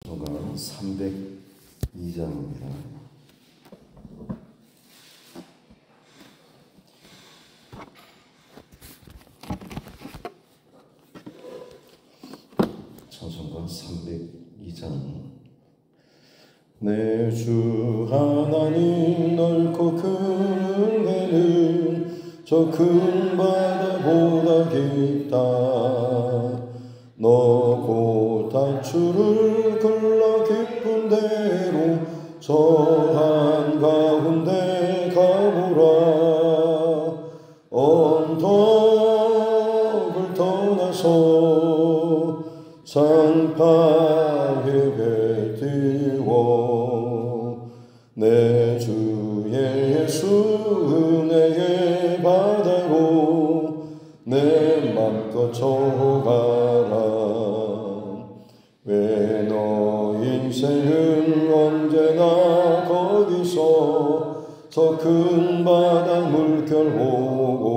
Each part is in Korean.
찬송가 302장입니다. 찬송가 302장. 내 주 하나님 넓고 큰 은혜는 저 큰 바다보다 깊다. 너 곧 단추를 끌러 깊은 데로 저 한가운데 가보라. 언덕을 떠나서 상파에 배 띄워 내 주 예수 은혜의 바다로 내 맘껏 저가라. 왜 너 인생은 언제나 거기서 저 큰 바다 물결 보고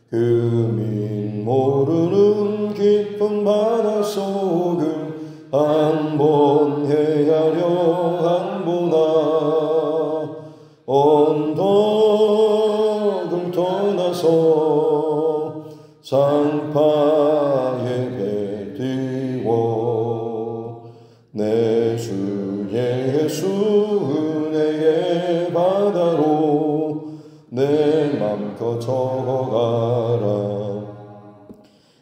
금인 모르는 깊은 바다 속을 한번 헤아려 한보나. 언덕을 떠나서 상파에 배 띄워 내 주 예수 은혜의 바다로 내 맘껏 저가라.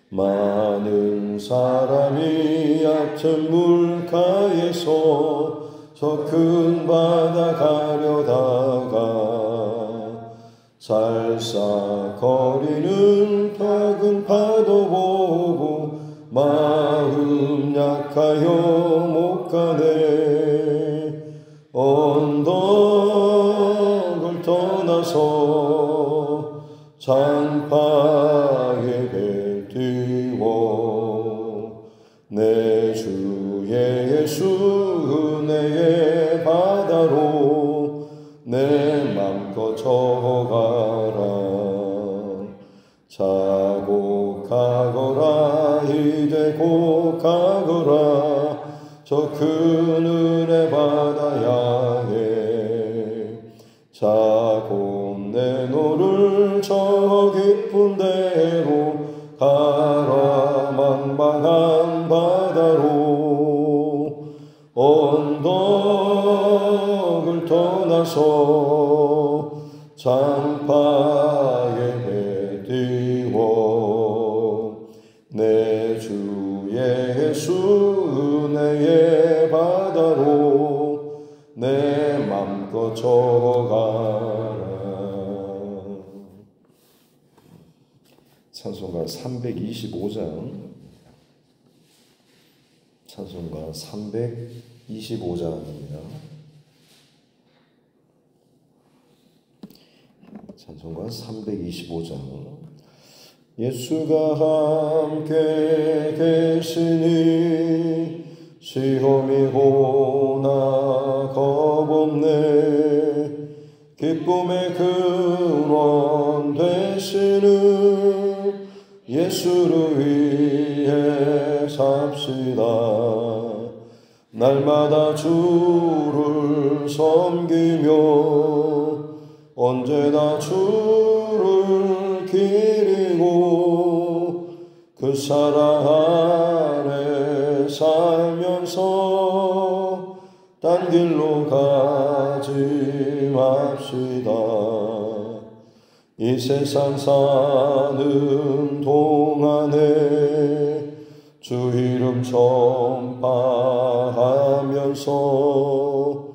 많은 사람이 얕은 물가에서 저 큰 바다 가려다가 살싹거리는 작은 파도 보고 마음 약하여 못 가네. 언덕을 떠나서 장파에 배 띄워 내 주 예수 은혜의 바다로 내 맘껏 저가라. 자고 가거라 이제 곧 가거라 저 큰 은혜 바다 향해. 자고 내 노를 저 깊은 데로 가라. 망망한 바다로 언덕을 떠나서 장파에 배 띄워 내 주 예수 은혜의 바다로 내 맘껏 저가라. 찬송가 325장. 찬송가 325장입니다. 찬송가 325장. 예수가 함께 계시니 시험이 오나 겁없네. 기쁨의 근원 되시는 예수를 위해 삽시다. 날마다 주를 섬기며 언제나 주를 기리고 그 사랑 안에 살면서 딴 길로 가지 맙시다. 이 세상 사는 동안에 주 이름 전파하면서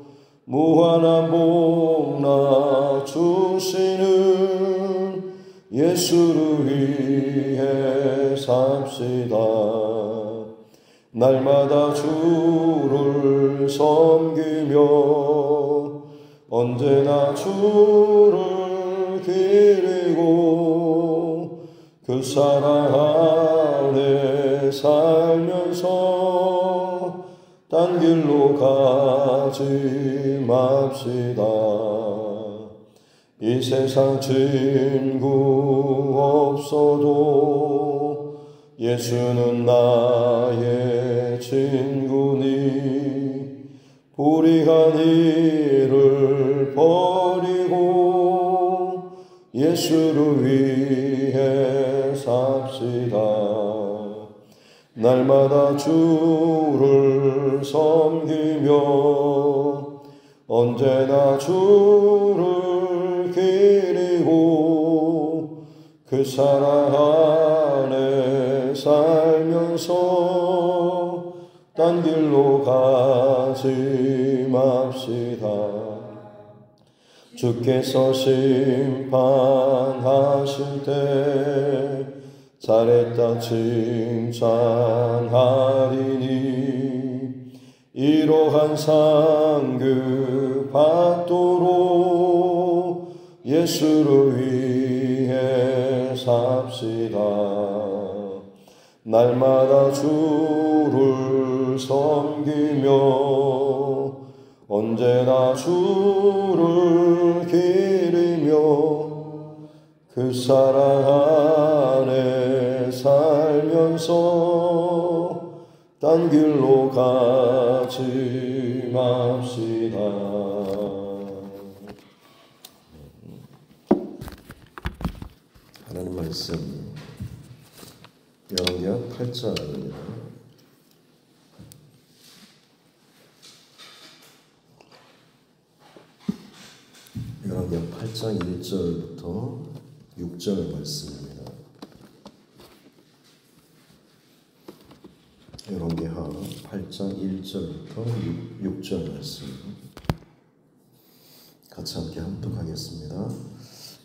무한한 복나 주시는 예수를 위해 삽시다. 날마다 주를 섬기며 언제나 주를 기리고 그 사랑 안에 살면서 딴 길로 가지 맙시다. 이 세상 친구 없어도 예수는 나의 친구. 친구니 불의한 일을 버리고 예수를 위해 삽시다. 날마다 주를 섬기며 언제나 주를 기리고 그 사랑 안에 살면서 딴 길로 가지 맙시다. 주께서 심판하실 때 잘했다 칭찬하리니 이러한 상급 받도록 예수를 위해 삽시다. 날마다 주를 섬기며 언제나 주를 기리며 그 사랑 안에 살면서 딴 길로 가지 맙시다. 하나님 말씀 열왕기하 8장입니다. 열왕기하 8장 1절부터 6절 말씀입니다. 열왕기하 8장 1절부터 6절 말씀 같이 함께 합독하겠습니다.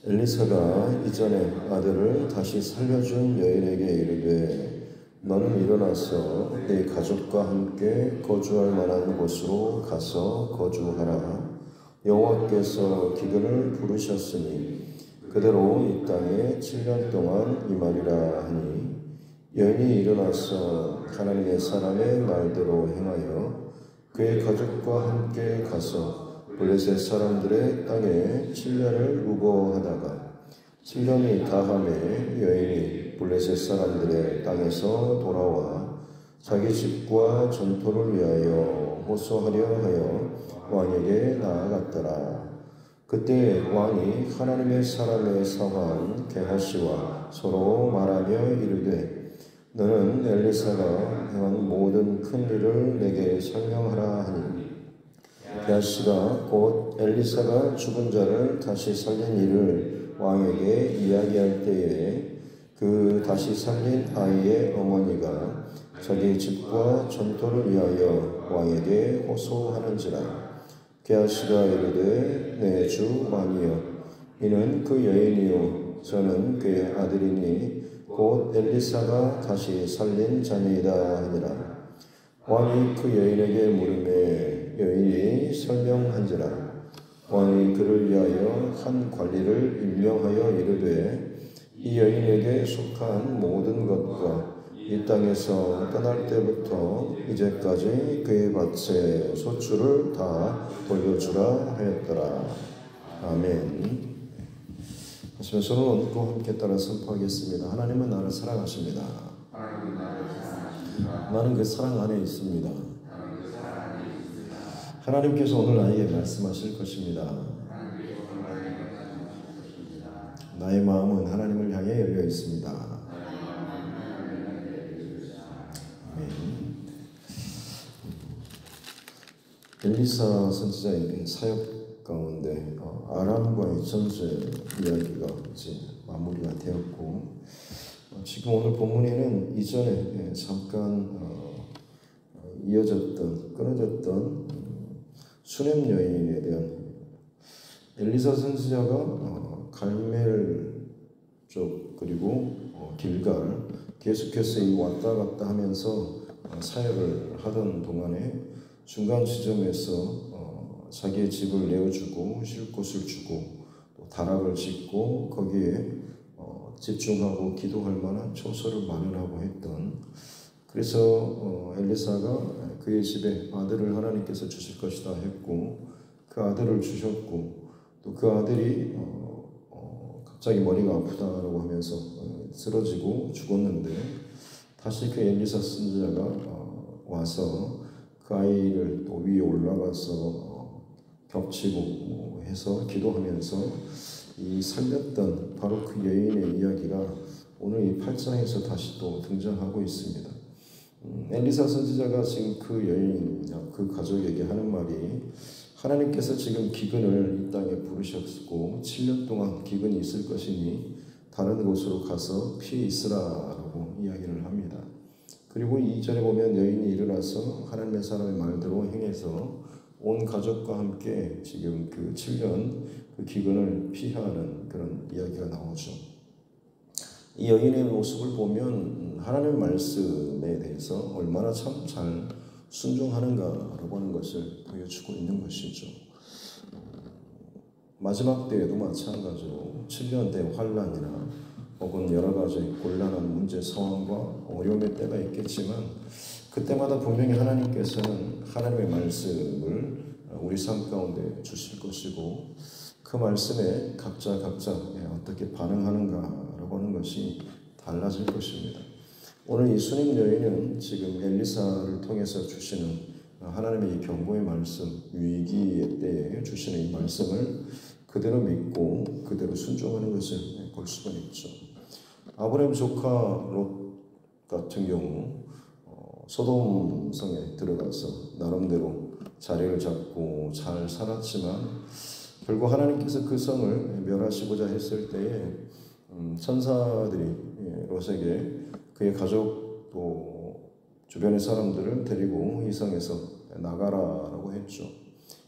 엘리사가 이전에 아들을 다시 살려준 여인에게 이르되 너는 일어나서 네 가족과 함께 거주할 만한 곳으로 가서 거주하라. 여호와께서 기근을 부르셨으니 그대로 이 땅에 7년 동안 임하리라 하니 여인이 일어나서 하나님의 사람의 말대로 행하여 그의 가족과 함께 가서 블레셋 사람들의 땅에 7년을 우거하다가 7년이 다함에 여인이 블레셋 사람들의 땅에서 돌아와 자기 집과 전토를 위하여 호소하려 하여 왕에게 나아갔더라. 그때 왕이 하나님의 사람의 사환 게하시와 서로 말하며 이르되 너는 엘리사가 행한 모든 큰 일을 내게 설명하라 하니 게하시가 곧 엘리사가 죽은 자를 다시 살린 일을 왕에게 이야기할 때에 그 다시 살린 아이의 어머니가 자기 집과 전토를 위하여 왕에게 호소하는지라. 게하시가 이르되 내 주 왕이여 이는 그 여인이요 저는 그의 아들이니 곧 엘리사가 다시 살린 자니이다 하니라. 왕이 그 여인에게 물으매 여인이 설명한지라. 왕이 그를 위하여 한 관리를 임명하여 이르되 이 여인에게 속한 모든 것과 이 땅에서 떠날 때부터 이제까지 그의 밭의 소출을 다 돌려주라 하였더라. 아멘. 하시면서 손을 얹고 함께 따라 선포하겠습니다. 하나님은 나를 사랑하십니다. 나는 그 사랑 안에 있습니다. 하나님께서 오늘 나에게 말씀하실 것입니다. 나의 마음은 하나님을 향해 열려 있습니다. 엘리사 선지자의 사역 가운데 아람과의 전쟁 이야기가 이제 마무리가 되었고 지금 오늘 본문에는 이전에 잠깐 이어졌던 끊어졌던 수넴 여인에 대한 엘리사 선지자가 갈멜 쪽 그리고 길갈 계속해서 왔다 갔다 하면서 사역을 하던 동안에 중간 지점에서 자기의 집을 내어주고 쉴 곳을 주고 또 다락을 짓고 거기에 집중하고 기도할 만한 처소를 마련하고 했던 그래서 엘리사가 그의 집에 아들을 하나님께서 주실 것이다 했고 그 아들을 주셨고 또 그 아들이 갑자기 머리가 아프다라고 하면서 쓰러지고 죽었는데 다시 그 엘리사 선지자가 와서 그 아이를 또 위에 올라가서 겹치고 해서 기도하면서 이 살렸던 바로 그 여인의 이야기가 오늘 이 8장에서 다시 또 등장하고 있습니다. 엘리사 선지자가 지금 그 여인, 그 가족에게 하는 말이 하나님께서 지금 기근을 이 땅에 부르셨고 7년 동안 기근이 있을 것이니 다른 곳으로 가서 피해 있으라라고 이야기를 합니다. 그리고 2절에 보면 여인이 일어나서 하나님의 사람의 말대로 행해서 온 가족과 함께 지금 그 7년 그 기근을 피하는 그런 이야기가 나오죠. 이 여인의 모습을 보면 하나님의 말씀에 대해서 얼마나 참 잘 순종하는가라고 하는 것을 보여주고 있는 것이죠. 마지막 때에도 마찬가지로 7년 대 환난이나 혹은 여러 가지 곤란한 문제 상황과 어려움의 때가 있겠지만 그때마다 분명히 하나님께서는 하나님의 말씀을 우리 삶 가운데 주실 것이고 그 말씀에 각자 어떻게 반응하는가라고 하는 것이 달라질 것입니다. 오늘 이 수님 여인은 지금 엘리사를 통해서 주시는 하나님의 이 경고의 말씀, 위기의 때에 주시는 이 말씀을 그대로 믿고 그대로 순종하는 것을 볼 수가 있죠. 아브라함 조카 롯 같은 경우 소돔 성에 들어가서 나름대로 자리를 잡고 잘 살았지만 결국 하나님께서 그 성을 멸하시고자 했을 때에 천사들이 롯에게 그의 가족 또 주변의 사람들을 데리고 이 성에서 나가라라고 했죠.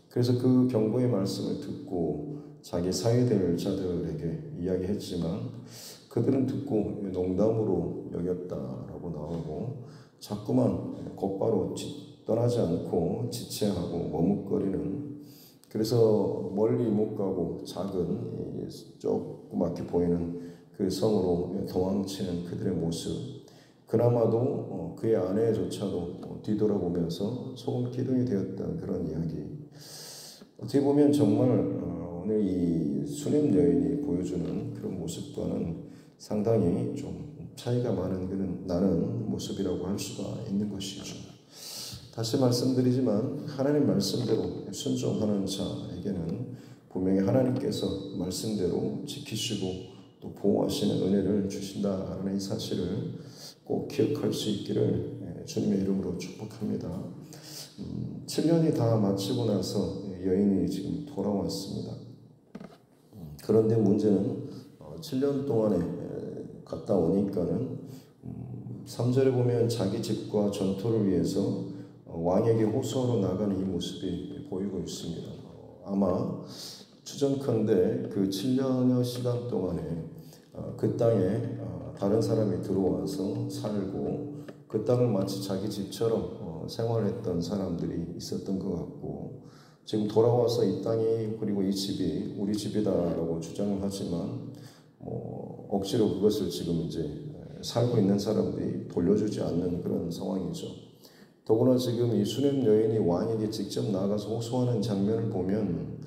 그래서 그 경고의 말씀을 듣고 자기 사위될 자들에게 이야기했지만 그들은 듣고 농담으로 여겼다라고 나오고 자꾸만 곧바로 떠나지 않고 지체하고 머뭇거리는, 그래서 멀리 못 가고 작은 조그맣게 보이는 그 성으로 도망치는 그들의 모습, 그나마도 그의 아내조차도 뒤돌아보면서 소금 기둥이 되었던 그런 이야기. 어떻게 보면 정말 오늘 이 수냄 여인이 보여주는 그런 모습과는 상당히 좀 차이가 나는 모습이라고 할 수가 있는 것이죠. 다시 말씀드리지만 하나님 말씀대로 순종하는 자에게는 분명히 하나님께서 말씀대로 지키시고 또 보호하시는 은혜를 주신다라는 이 사실을 꼭 기억할 수 있기를 주님의 이름으로 축복합니다. 7년이 다 마치고 나서 여인이 지금 돌아왔습니다. 그런데 문제는 7년 동안에 갔다 오니까는 3절에 보면 자기 집과 전토를 위해서 왕에게 호소하러 나가는 이 모습이 보이고 있습니다. 아마 추정컨대 그 7년여 시간 동안에 그 땅에 다른 사람이 들어와서 살고 그 땅을 마치 자기 집처럼 생활했던 사람들이 있었던 것 같고, 지금 돌아와서 이 땅이 그리고 이 집이 우리 집이다라고 주장을 하지만 억지로 그것을 지금 이제 살고 있는 사람들이 돌려주지 않는 그런 상황이죠. 더구나 지금 이 수냄 여인이 왕에게 직접 나가서 호소하는 장면을 보면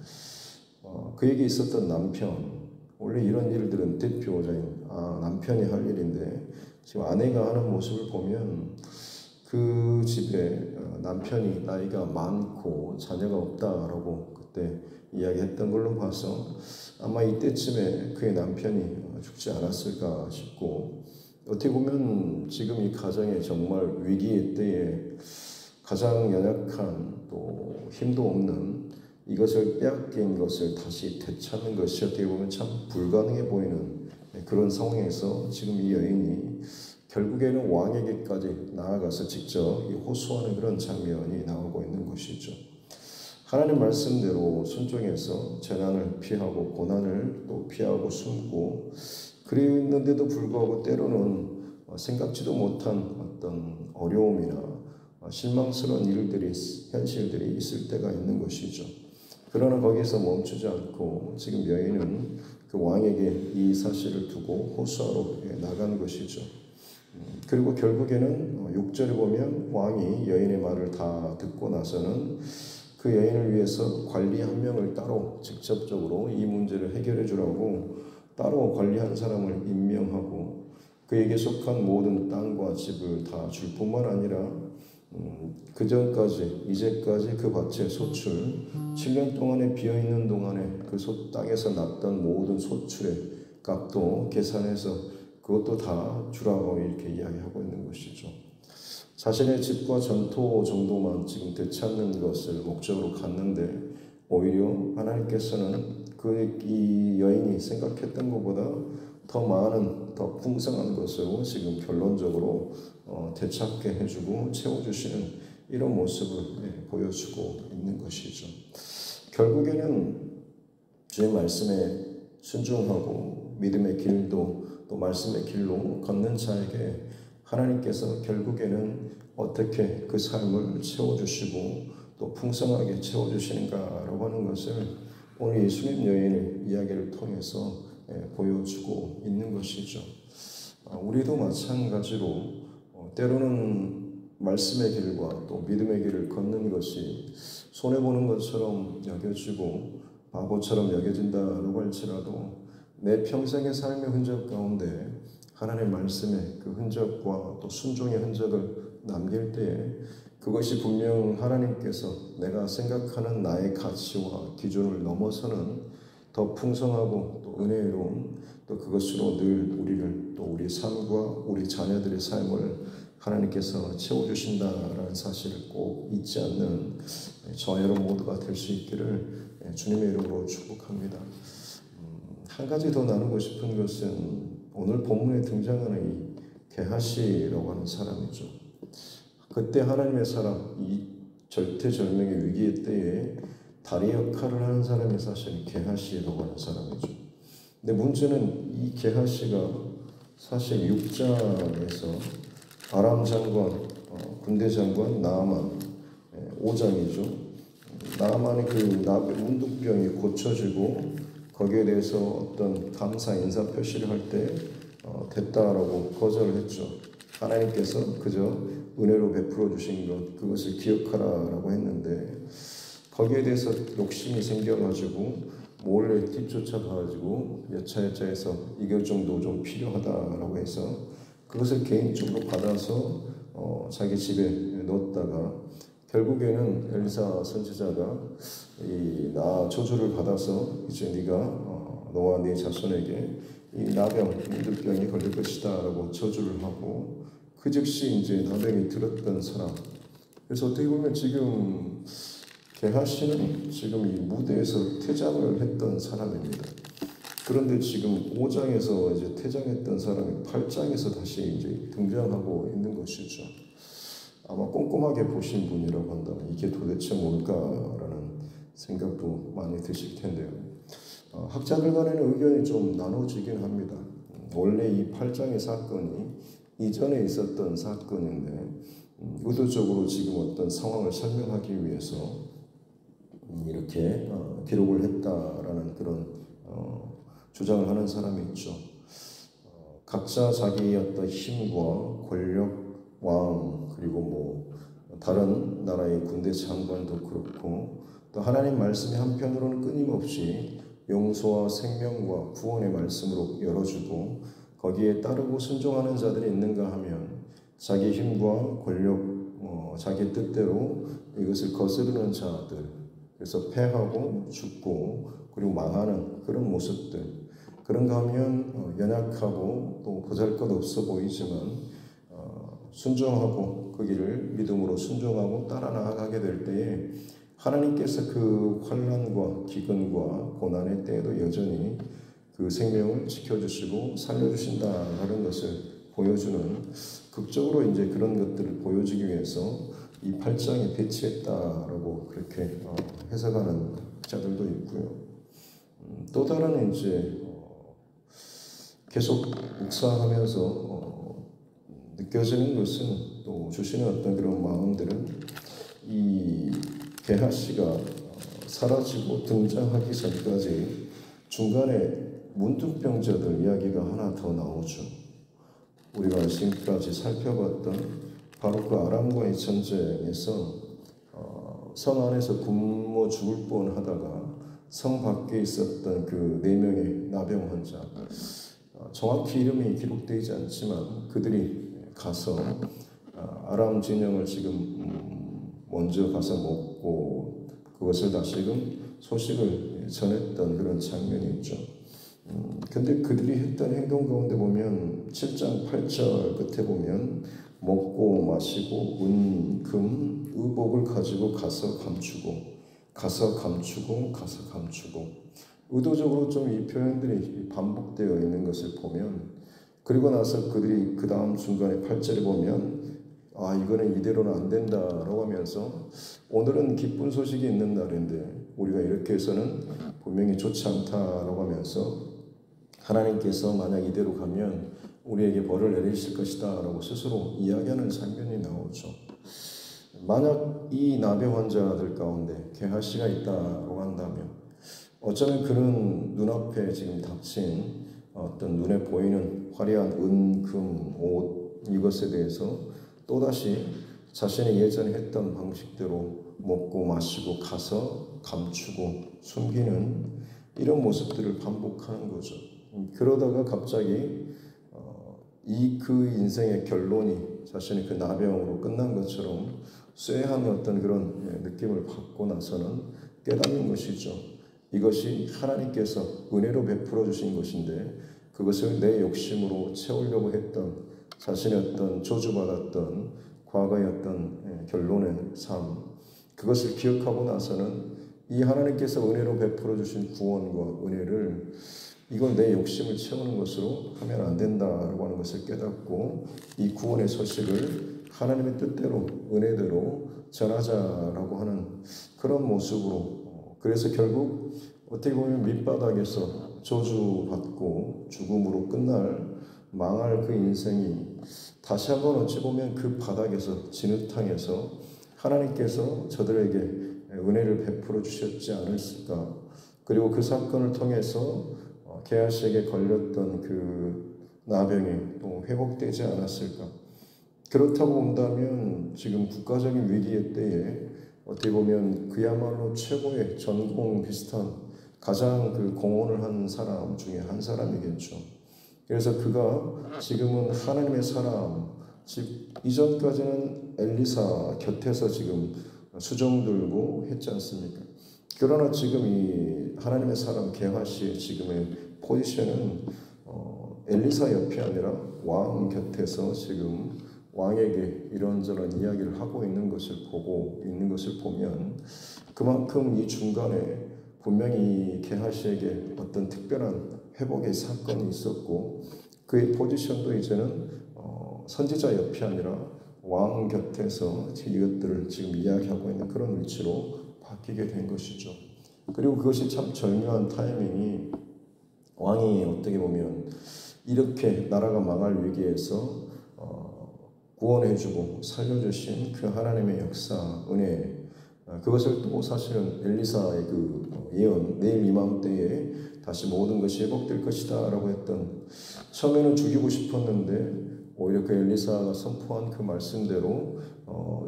그에게 있었던 남편, 원래 이런 일들은 대표자인 남편이 할 일인데 지금 아내가 하는 모습을 보면 그 집에 남편이 나이가 많고 자녀가 없다라고 그때 이야기했던 걸로 봐서 아마 이때쯤에 그의 남편이 죽지 않았을까 싶고, 어떻게 보면 지금 이 가정에 정말 위기의 때에 가장 연약한 또 힘도 없는 이것을 빼앗긴 것을 다시 되찾는 것이 어떻게 보면 참 불가능해 보이는 그런 상황에서 지금 이 여인이 결국에는 왕에게까지 나아가서 직접 호소하는 그런 장면이 나오고 있는 것이죠. 하나님 말씀대로 순종해서 재난을 피하고 고난을 또 피하고 숨고 그랬는데도 불구하고 때로는 생각지도 못한 어떤 어려움이나 실망스러운 현실들이 있을 때가 있는 것이죠. 그러나 거기서 멈추지 않고 지금 여인은 그 왕에게 이 사실을 두고 호소하러 나간 것이죠. 그리고 결국에는 6절에 보면 왕이 여인의 말을 다 듣고 나서는 그 여인을 위해서 관리 한 명을 따로 직접적으로 이 문제를 해결해 주라고 따로 관리한 사람을 임명하고 그에게 속한 모든 땅과 집을 다 줄 뿐만 아니라 그 전까지 이제까지 그 밭의 소출 7년 동안에 비어있는 동안에 그 땅에서 났던 모든 소출의 값도 계산해서 그것도 다 주라고 이렇게 이야기하고 있는 것이죠. 자신의 집과 전토 정도만 지금 되찾는 것을 목적으로 갔는데 오히려 하나님께서는 이 여인이 생각했던 것보다 더 많은 더 풍성한 것으로 지금 결론적으로 되찾게 해주고 채워주시는 이런 모습을 보여주고 있는 것이죠. 결국에는 주의 말씀에 순종하고 믿음의 길도 또 말씀의 길로 걷는 자에게 하나님께서 결국에는 어떻게 그 삶을 채워주시고 또 풍성하게 채워주시는가라고 하는 것을 오늘 예수님 여인의 이야기를 통해서 보여주고 있는 것이죠. 우리도 마찬가지로 때로는 말씀의 길과 또 믿음의 길을 걷는 것이 손해보는 것처럼 여겨지고 바보처럼 여겨진다라고 할지라도 내 평생의 삶의 흔적 가운데 하나님의 말씀의 그 흔적과 또 순종의 흔적을 남길 때에 그것이 분명 하나님께서 내가 생각하는 나의 가치와 기준을 넘어서는 더 풍성하고 또 은혜로운 또 그것으로 늘 우리를 또 우리 삶과 우리 자녀들의 삶을 하나님께서 채워주신다라는 사실을 꼭 잊지 않는 저와 여러분 모두가 될 수 있기를 주님의 이름으로 축복합니다. 한 가지 더 나누고 싶은 것은 오늘 본문에 등장하는 이 게하시라고 하는 사람이죠. 그때 하나님의 사람, 이 절대절명의 위기의 때에 다리 역할을 하는 사람이 사실 게하시라고 하는 사람이죠. 근데 문제는 이 게하시가 사실 6장에서 아람 장관, 군대 장관 나아만 5장이죠. 나아만의 그 문둥병이 고쳐지고 거기에 대해서 어떤 감사 인사 표시를 할 때 됐다라고 거절을 했죠. 하나님께서 그저 은혜로 베풀어 주신 것 그것을 기억하라라고 했는데 거기에 대해서 욕심이 생겨가지고 몰래 뒤쫓아가가지고 여차여차해서 이것 정도 좀 필요하다라고 해서 그것을 개인적으로 받아서 자기 집에 넣었다가 결국에는 엘리사 선지자가 나 저주를 받아서 이제 네가 너와 네 자손에게 이 나병 문둥병이 걸릴 것이다라고 저주를 하고 그 즉시 이제 나병이 들었던 사람. 그래서 어떻게 보면 지금 게하시는 지금 이 무대에서 퇴장을 했던 사람입니다. 그런데 지금 5장에서 이제 퇴장했던 사람이 8장에서 다시 이제 등장하고 있는 것이죠. 아마 꼼꼼하게 보신 분이라고 한다면 이게 도대체 뭘까라는 생각도 많이 드실 텐데요. 학자들 간에는 의견이 좀 나눠지긴 합니다. 원래 이 8장의 사건이 이전에 있었던 사건인데 의도적으로 지금 어떤 상황을 설명하기 위해서 이렇게 기록을 했다라는 그런 주장을 하는 사람이 있죠. 각자 자기의 어떤 힘과 권력, 왕 그리고 뭐 다른 나라의 군대 장관도 그렇고 또 하나님 말씀이 한편으로는 끊임없이 용서와 생명과 구원의 말씀으로 열어주고 거기에 따르고 순종하는 자들이 있는가 하면 자기 힘과 권력, 자기 뜻대로 이것을 거스르는 자들 그래서 패하고 죽고 그리고 망하는 그런 모습들 그런가 하면 연약하고 또 보잘것없어 보이지만 순종하고 그 길을 믿음으로 순종하고 따라 나아가게 될 때에 하나님께서 그 환난과 기근과 고난의 때에도 여전히 그 생명을 지켜주시고 살려주신다라는 것을 보여주는 극적으로 이제 그런 것들을 보여주기 위해서 이 8장에 배치했다라고 그렇게 해석하는 자들도 있고요. 또 다른 이제 계속 묵상하면서 느껴지는 것은 또 주시는 어떤 그런 마음들은 이 게하시가 사라지고 등장하기 전까지 중간에 문둥병자들 이야기가 하나 더 나오죠. 우리가 지금까지 살펴봤던 바로 그 아람과의 전쟁에서 성 안에서 굶어 죽을 뻔하다가 성 밖에 있었던 그 4명의 나병 환자 정확히 이름이 기록되지 않지만 그들이 가서 아람 진영을 지금 먼저 가서 먹고 그것을 다시금 소식을 전했던 그런 장면이 있죠. 근데 그들이 했던 행동 가운데 보면 7장 8절 끝에 보면 먹고 마시고 은, 금, 의복을 가지고 가서 감추고 의도적으로 좀 이 표현들이 반복되어 있는 것을 보면 그리고 나서 그들이 그 다음 중간에 8절에 보면 이거는 이대로는 안 된다라고 하면서 오늘은 기쁜 소식이 있는 날인데 우리가 이렇게 해서는 분명히 좋지 않다라고 하면서 하나님께서 만약 이대로 가면 우리에게 벌을 내리실 것이다 라고 스스로 이야기하는 장면이 나오죠. 만약 이 나병 환자들 가운데 게하시가 있다고 한다면 어쩌면 그는 눈앞에 지금 닥친 어떤 눈에 보이는 화려한 은, 금, 옷 이것에 대해서 또다시 자신이 예전에 했던 방식대로 먹고 마시고 가서 감추고 숨기는 이런 모습들을 반복하는 거죠. 그러다가 갑자기 그 인생의 결론이 자신의 그 나병으로 끝난 것처럼 쇠한 어떤 그런 느낌을 받고 나서는 깨닫는 것이죠. 이것이 하나님께서 은혜로 베풀어 주신 것인데 그것을 내 욕심으로 채우려고 했던 자신의 어떤 저주받았던 과거의 어떤 결론의 삶 그것을 기억하고 나서는 이 하나님께서 은혜로 베풀어 주신 구원과 은혜를 이건 내 욕심을 채우는 것으로 하면 안 된다라고 하는 것을 깨닫고 이 구원의 소식을 하나님의 뜻대로 은혜대로 전하자라고 하는 그런 모습으로 그래서 결국 어떻게 보면 밑바닥에서 저주받고 죽음으로 끝날 망할 그 인생이 다시 한번 어찌 보면 그 바닥에서 진흙탕에서 하나님께서 저들에게 은혜를 베풀어 주셨지 않았을까. 그리고 그 사건을 통해서 게하시에게 걸렸던 그 나병이 또 회복되지 않았을까. 그렇다고 본다면 지금 국가적인 위기의 때에 어떻게 보면 그야말로 최고의 전공 비슷한 가장 그 공헌을 한 사람 중에 한 사람이겠죠. 그래서 그가 지금은 하나님의 사람, 즉 이전까지는 엘리사 곁에서 지금 수종 들고 했지 않습니까? 그러나 지금 이 하나님의 사람 게하시의 지금의 포지션은 엘리사 옆이 아니라 왕 곁에서 지금 왕에게 이런저런 이야기를 하고 있는 것을 보면 그만큼 이 중간에 분명히 게하시에게 어떤 특별한 회복의 사건이 있었고 그의 포지션도 이제는 선지자 옆이 아니라 왕 곁에서 이것들을 지금 이야기하고 있는 그런 위치로 바뀌게 된 것이죠. 그리고 그것이 참 절묘한 타이밍이 왕이 어떻게 보면 이렇게 나라가 망할 위기에서 구원해주고 살려주신 그 하나님의 역사, 은혜 그것을 또 사실은 엘리사의 그 예언 내일 이맘때에 다시 모든 것이 회복될 것이다 라고 했던 처음에는 죽이고 싶었는데 오히려 그 엘리사가 선포한 그 말씀대로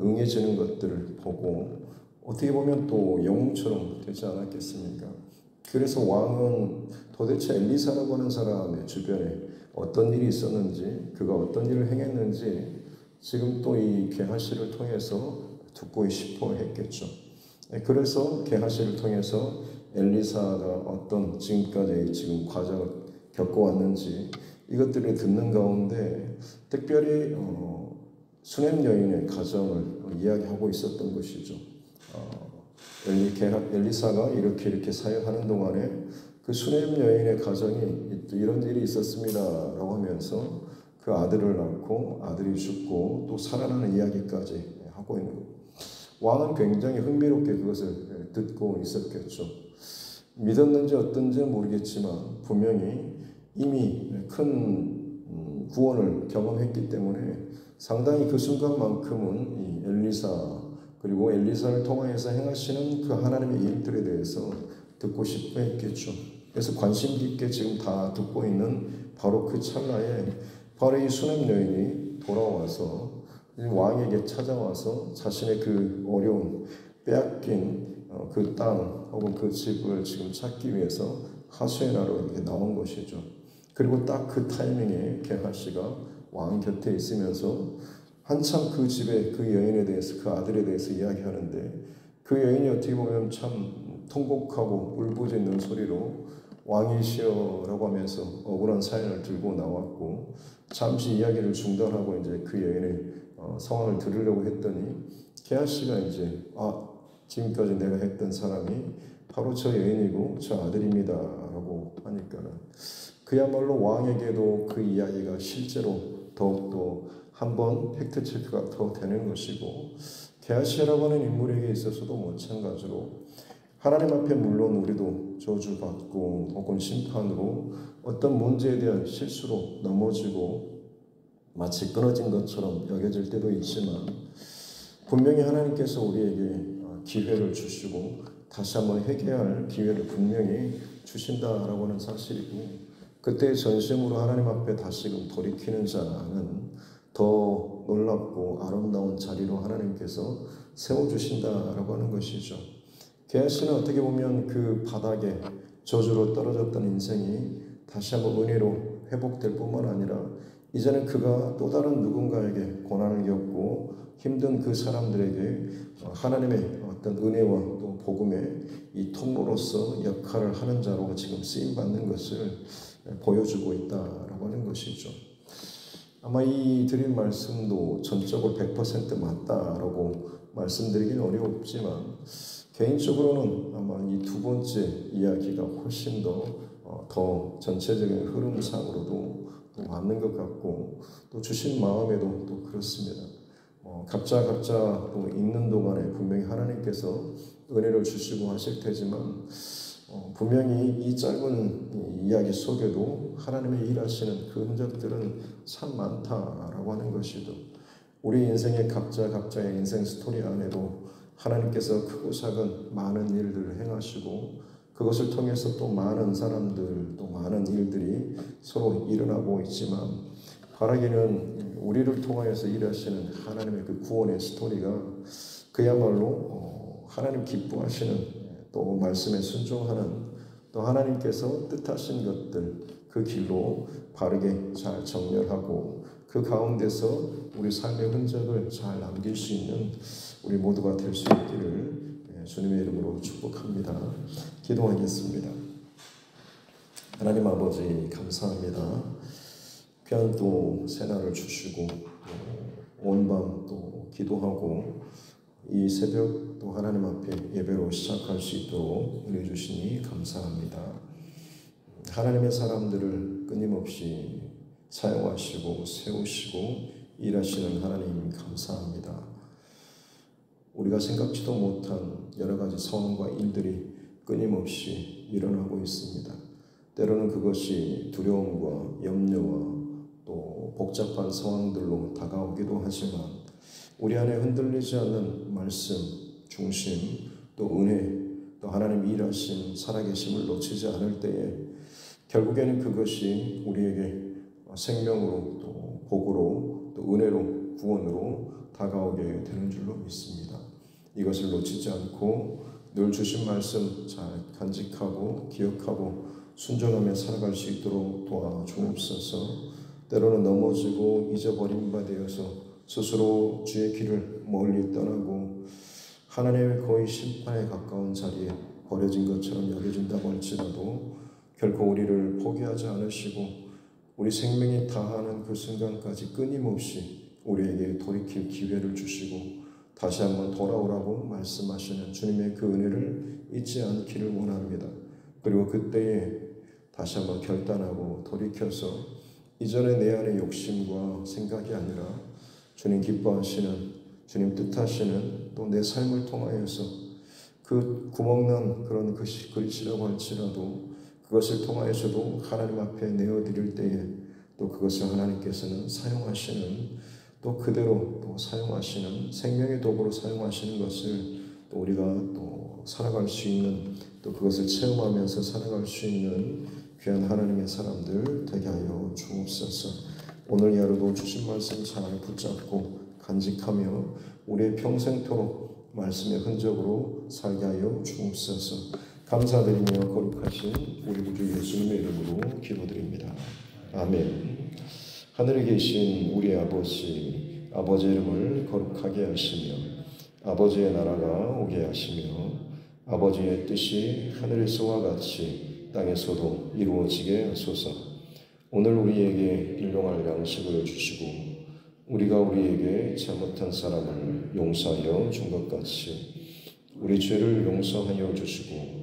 응해지는 것들을 보고 어떻게 보면 또 영웅처럼 되지 않았겠습니까? 그래서 왕은 도대체 엘리사라고 하는 사람의 주변에 어떤 일이 있었는지 그가 어떤 일을 행했는지 지금 또 이 게하시를 통해서 듣고 싶어 했겠죠. 그래서 게하시를 통해서 엘리사가 어떤 지금까지 지금 과정을 겪어왔는지 이것들을 듣는 가운데 특별히 수냄 여인의 가정을 이야기하고 있었던 것이죠. 엘리사가 이렇게 사역하는 동안에 그 수냄 여인의 가정이 이런 일이 있었습니다라고 하면서 그 아들을 낳고 아들이 죽고 또 살아나는 이야기까지 하고 있는 거예요. 왕은 굉장히 흥미롭게 그것을 듣고 있었겠죠. 믿었는지 어떤지는 모르겠지만 분명히 이미 큰 구원을 경험했기 때문에 상당히 그 순간만큼은 이 엘리사 그리고 엘리사를 통하여서 행하시는 그 하나님의 일들에 대해서 듣고 싶어 했겠죠. 그래서 관심 깊게 지금 다 듣고 있는 바로 그 찰나에 바로 이 수냄 여인이 돌아와서 왕에게 찾아와서 자신의 그 어려운 빼앗긴 그 땅 혹은 그 집을 지금 찾기 위해서 하수에나로 이렇게 나온 것이죠. 그리고 딱 그 타이밍에 게하시가 왕 곁에 있으면서 한참 그 집에 그 여인에 대해서, 그 아들에 대해서 이야기하는데 그 여인이 어떻게 보면 참 통곡하고 울부짖는 소리로 왕이시여라고 하면서 억울한 사연을 들고 나왔고, 잠시 이야기를 중단하고 이제 그 여인의 상황을 들으려고 했더니 게하시가 이제 지금까지 내가 했던 사람이 바로 저 여인이고 저 아들입니다 라고 하니까는 그야말로 왕에게도 그 이야기가 실제로 더욱더 한번 팩트 체크가 더 되는 것이고, 게하시라고 하는 인물에게 있어서도 마찬가지로 하나님 앞에 물론 우리도 저주받고 혹은 심판으로 어떤 문제에 대한 실수로 넘어지고 마치 끊어진 것처럼 여겨질 때도 있지만, 분명히 하나님께서 우리에게 기회를 주시고 다시 한번 회개할 기회를 분명히 주신다라고 하는 사실이고, 그때의 전심으로 하나님 앞에 다시금 돌이키는 자는 더 놀랍고 아름다운 자리로 하나님께서 세워주신다라고 하는 것이죠. 게하시는 어떻게 보면 그 바닥에 저주로 떨어졌던 인생이 다시 한번 은혜로 회복될 뿐만 아니라 이제는 그가 또 다른 누군가에게 고난을 겪고 힘든 그 사람들에게 하나님의 어떤 은혜와 또 복음의 이 통로로서 역할을 하는 자로 지금 쓰임받는 것을 보여주고 있다라고 하는 것이죠. 아마 이 드린 말씀도 전적으로 100% 맞다라고 말씀드리기는 어렵지만, 개인적으로는 아마 이 두 번째 이야기가 훨씬 더 전체적인 흐름상으로도 또 맞는 것 같고, 또 주신 마음에도 또 그렇습니다. 각자 또 읽는 동안에 분명히 하나님께서 은혜를 주시고 하실 테지만, 분명히 이 짧은 이야기 속에도 하나님의 일하시는 그 흔적들은 참 많다라고 하는 것이죠. 우리 인생의 각자의 인생 스토리 안에도 하나님께서 크고 작은 많은 일들을 행하시고, 그것을 통해서 또 많은 사람들, 또 많은 일들이 서로 일어나고 있지만, 바라기는 우리를 통하여서 일하시는 하나님의 그 구원의 스토리가 그야말로 하나님 기뻐하시는, 또 말씀에 순종하는, 또 하나님께서 뜻하신 것들 그 길로 바르게 잘 정렬하고 그 가운데서 우리 삶의 흔적을 잘 남길 수 있는 우리 모두가 될 수 있기를 주님의 이름으로 축복합니다. 기도하겠습니다. 하나님 아버지 감사합니다. 귀한 또 새날을 주시고 온 밤 또 기도하고 이 새벽 또 하나님 앞에 예배로 시작할 수 있도록 은혜 주시니 감사합니다. 하나님의 사람들을 끊임없이 사용하시고 세우시고 일하시는 하나님 감사합니다. 우리가 생각지도 못한 여러 가지 상황과 일들이 끊임없이 일어나고 있습니다. 때로는 그것이 두려움과 염려와 또 복잡한 상황들로 다가오기도 하지만, 우리 안에 흔들리지 않는 말씀, 중심, 또 은혜, 또 하나님 일하신 살아계심을 놓치지 않을 때에 결국에는 그것이 우리에게 생명으로 또 복으로 또 은혜로 구원으로 다가오게 되는 줄로 믿습니다. 이것을 놓치지 않고 늘 주신 말씀 잘 간직하고 기억하고 순종하며 살아갈 수 있도록 도와주옵소서. 때로는 넘어지고 잊어버린 바 되어서 스스로 주의 길을 멀리 떠나고 하나님의 거의 심판에 가까운 자리에 버려진 것처럼 여겨진다고 할지라도 결코 우리를 포기하지 않으시고 우리 생명이 다하는 그 순간까지 끊임없이 우리에게 돌이킬 기회를 주시고 다시 한번 돌아오라고 말씀하시는 주님의 그 은혜를 잊지 않기를 원합니다. 그리고 그때에 다시 한번 결단하고 돌이켜서 이전에 내 안의 욕심과 생각이 아니라 주님 기뻐하시는, 주님 뜻하시는 또 내 삶을 통하여서 그 구멍난 그런 그릇이라고 할지라도 그것을 통하여서도 하나님 앞에 내어드릴 때에 또 그것을 하나님께서는 사용하시는, 또 그대로 또 사용하시는 생명의 도구로 사용하시는 것을 또 우리가 또 살아갈 수 있는, 또 그것을 체험하면서 살아갈 수 있는 귀한 하나님의 사람들 되게 하여 주옵소서. 오늘 하루도 주신 말씀 잘 붙잡고 간직하며 우리의 평생토록 말씀의 흔적으로 살게 하여 주옵소서. 감사드리며 거룩하신 우리 구주 예수님의 이름으로 기도드립니다. 아멘. 하늘에 계신 우리 아버지, 아버지의 이름을 거룩하게 하시며 아버지의 나라가 오게 하시며 아버지의 뜻이 하늘에서와 같이 땅에서도 이루어지게 하소서. 오늘 우리에게 일용할 양식을 주시고 우리가 우리에게 잘못한 사람을 용서하여 준 것 같이 우리 죄를 용서하여 주시고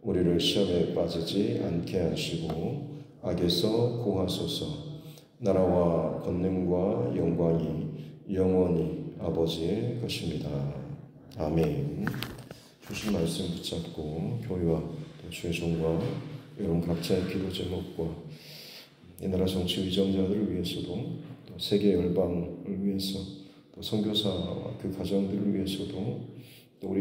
우리를 시험에 빠지지 않게 하시고 악에서 구하소서. 나라와 권능과 영광이 영원히 아버지의 것입니다. 아멘. 주신 말씀 붙잡고 교회와 주의 종과 여러분 각자의 기도 제목과 이 나라 정치 위정자들을 위해서도 또 세계 열방을 위해서 또 선교사와 그 가정들을 위해서도 또 우리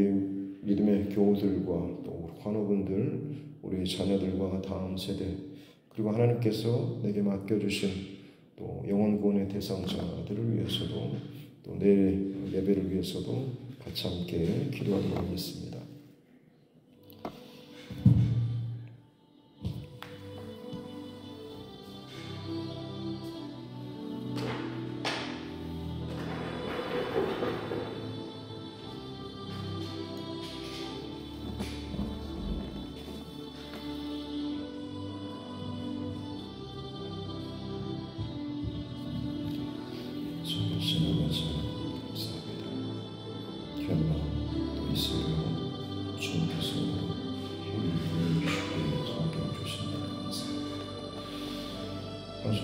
믿음의 교우들과 또 환우분들, 우리 자녀들과 다음 세대, 그리고 하나님께서 내게 맡겨주신 또 영혼 구원의 대상자들을 위해서도 또 내일 예배를 위해서도 같이 함께 기도하도록 하겠습니다.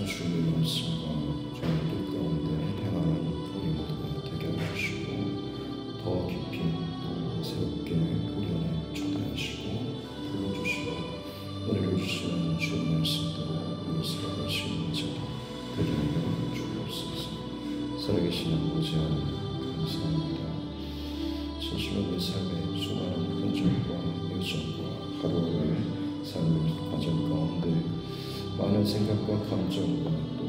주님의 말씀과 주님의 뜻 가운데 행하는 우리 모두가 되게 하시고 더 깊이 또 새롭게 우리 안에 초대하시고 불러주시고 은혜를 주시는 주의 말씀대로 우리 살아가시는 자가 되게 하여 주옵소서. 살아계신 아버지 하나님 감사합니다. 진실한 내 삶의 수많은 흔적과 여정과 하루하루의 삶의 과정 가운데 많은 생각과 감정과 또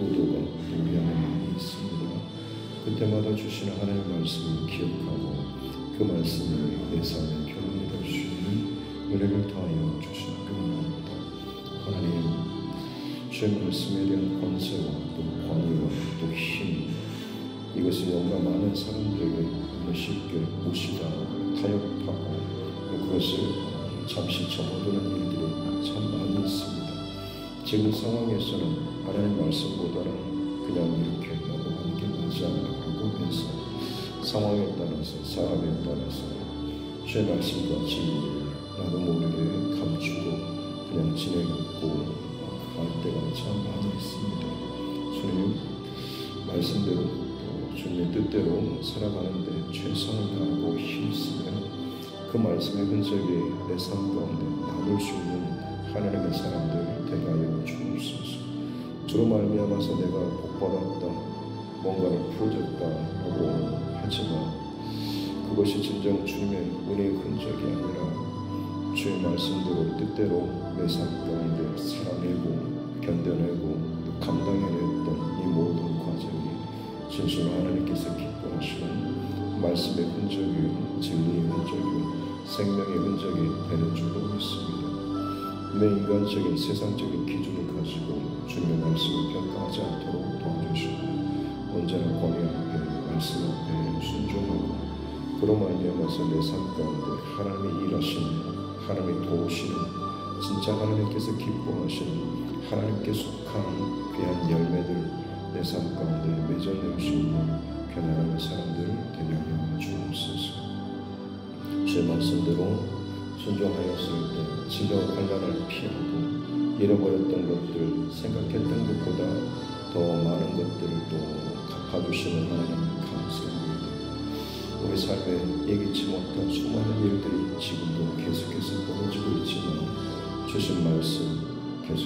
의도가 우리 안에 많이 있습니다. 그때마다 주시는 하나님의 말씀을 기억하고 그 말씀을 내 삶의 결론이 될 수 있는 은혜를 더하여 주시기 원합니다. 하나님, 주의 말씀에 대한 권세와 또 권위와 또 힘, 이것이 너무나 많은 사람들에게 쉽게 무시당하고 타협하고 그것을 잠시 접어두는 일들이 참 많이 있습니다. 지금 상황에서는 하나님 말씀보다는 그냥 이렇게 넘어가는 게 맞지 않냐고 해서 상황에 따라서 사람에 따라서 주의 말씀과 진리를 나도 모르게 감추고 그냥 지내고 갈 때가 참 많이 있습니다. 주님 말씀대로 또 주님의 뜻대로 살아가는데 최선을 다하고 힘쓰며 그 말씀의 흔적이 내 삶 가운데 남을 수 있는 하나님의 사람들 되게 하여 주옵소서. 주로 말미암아서 내가 복받았다, 뭔가를 풀어졌다라고 하지만 그것이 진정 주님의 은혜의 흔적이 아니라 주의 말씀대로 뜻대로 내 삶 가운데 살아내고 견뎌내고 감당해냈던 이 모든 과정이 진실로 하나님께서 기뻐하시는 말씀의 흔적이요 진리의 흔적이요 생명의 흔적이 되는 줄로 믿습니다. 내 인간적인 세상적인 기준을 가지고 주님의 말씀을 평가하지 않도록 도와주시고 언제나 권위 앞에 말씀 앞에 순종하고 그로 말미암아서 내 삶 가운데 하나님이 일하시는 하나님이 도우시는 진짜 하나님께서 기뻐하시는 하나님께 속한 귀한 열매들 내 삶 가운데 맺어낼 수 있는 편안한 사람들 되게 하여 주옵소서. 주의 말씀대로 순종하였을 때 지겨운 환난을 피하고 잃어버렸던 것들 생각했던 것보다 더 많은 것들을 또 갚아주시는 하나님 감사합니다. 우리 삶에 예기치 못한 수많은 일들이 지금도 계속해서 벌어지고 있지만 주신 말씀 계속